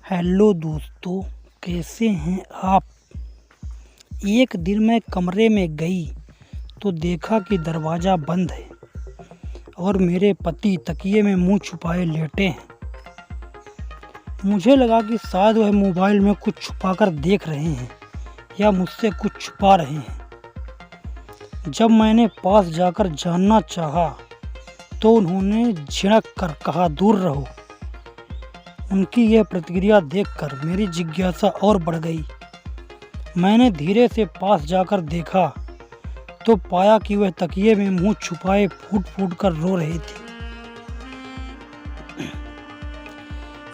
Hello दोस्तों, कैसे हैं आप। एक दिन मैं कमरे में गई तो देखा कि दरवाज़ा बंद है और मेरे पति तकिए में मुंह छुपाए लेटे हैं। मुझे लगा कि शायद वह मोबाइल में कुछ छुपाकर देख रहे हैं या मुझसे कुछ छुपा रहे हैं। जब मैंने पास जाकर जानना चाहा तो उन्होंने झिड़क कर कहा, दूर रहो। उनकी यह प्रतिक्रिया देखकर मेरी जिज्ञासा और बढ़ गई। मैंने धीरे से पास जाकर देखा तो पाया कि वह तकिए में मुंह छुपाए फूट फूट कर रो रही थी।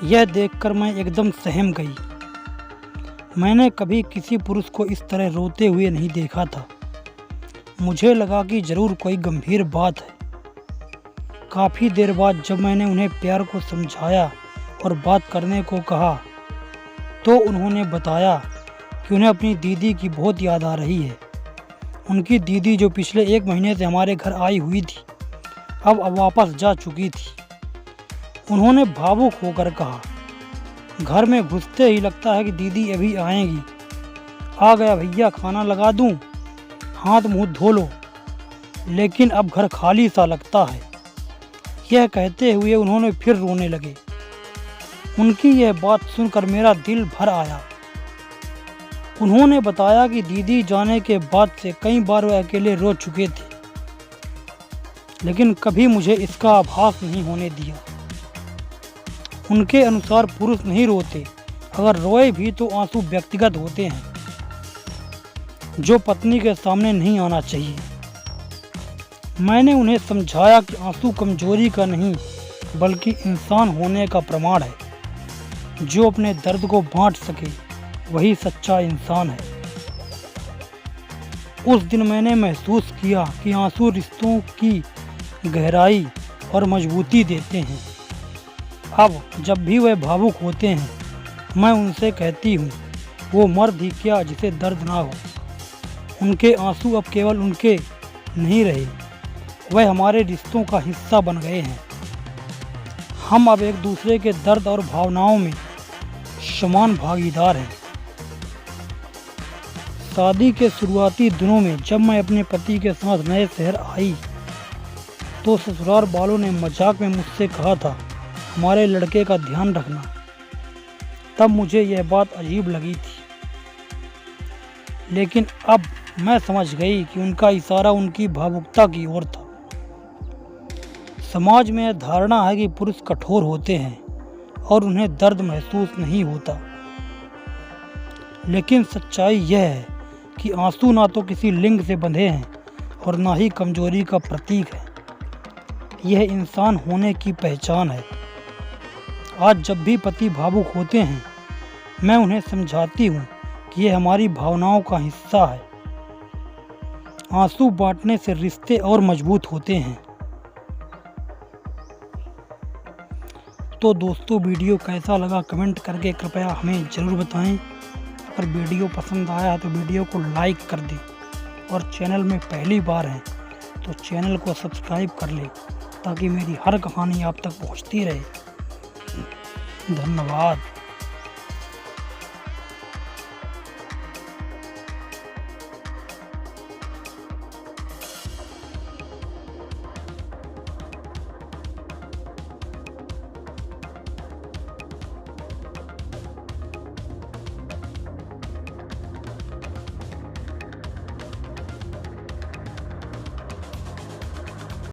यह देखकर मैं एकदम सहम गई। मैंने कभी किसी पुरुष को इस तरह रोते हुए नहीं देखा था। मुझे लगा कि जरूर कोई गंभीर बात है। काफ़ी देर बाद जब मैंने उन्हें प्यार को समझाया और बात करने को कहा तो उन्होंने बताया कि उन्हें अपनी दीदी की बहुत याद आ रही है। उनकी दीदी जो पिछले 1 महीने से हमारे घर आई हुई थी, अब वापस जा चुकी थी। उन्होंने भावुक होकर कहा, घर में घुसते ही लगता है कि दीदी अभी आएंगी। आ गया भैया, खाना लगा दूं? हाथ मुंह धो लो, लेकिन अब घर खाली सा लगता है। यह कहते हुए उन्होंने फिर रोने लगे। उनकी यह बात सुनकर मेरा दिल भर आया। उन्होंने बताया कि दीदी जाने के बाद से कई बार वह अकेले रो चुके थे, लेकिन कभी मुझे इसका आभास नहीं होने दिया। उनके अनुसार पुरुष नहीं रोते, अगर रोए भी तो आंसू व्यक्तिगत होते हैं जो पत्नी के सामने नहीं आना चाहिए। मैंने उन्हें समझाया कि आंसू कमजोरी का नहीं बल्कि इंसान होने का प्रमाण है। जो अपने दर्द को बांट सके वही सच्चा इंसान है। उस दिन मैंने महसूस किया कि आंसू रिश्तों की गहराई और मजबूती देते हैं। अब जब भी वह भावुक होते हैं, मैं उनसे कहती हूँ, वो मर्द ही क्या जिसे दर्द ना हो। उनके आंसू अब केवल उनके नहीं रहे, वह हमारे रिश्तों का हिस्सा बन गए हैं। हम अब एक दूसरे के दर्द और भावनाओं में समान भागीदार हैं। शादी के शुरुआती दिनों में जब मैं अपने पति के साथ नए शहर आई तो ससुराल वालों ने मजाक में मुझसे कहा था, हमारे लड़के का ध्यान रखना। तब मुझे यह बात अजीब लगी थी, लेकिन अब मैं समझ गई कि उनका इशारा उनकी भावुकता की ओर था। समाज में यह धारणा है कि पुरुष कठोर होते हैं और उन्हें दर्द महसूस नहीं होता, लेकिन सच्चाई यह है कि आंसू ना तो किसी लिंग से बंधे हैं और ना ही कमजोरी का प्रतीक है। यह इंसान होने की पहचान है। आज जब भी पति भावुक होते हैं, मैं उन्हें समझाती हूँ कि यह हमारी भावनाओं का हिस्सा है। आंसू बांटने से रिश्ते और मजबूत होते हैं। तो दोस्तों, वीडियो कैसा लगा कमेंट करके कृपया हमें ज़रूर बताएं। अगर वीडियो पसंद आया तो वीडियो को लाइक कर दें और चैनल में पहली बार हैं तो चैनल को सब्सक्राइब कर लें ताकि मेरी हर कहानी आप तक पहुंचती रहे। धन्यवाद।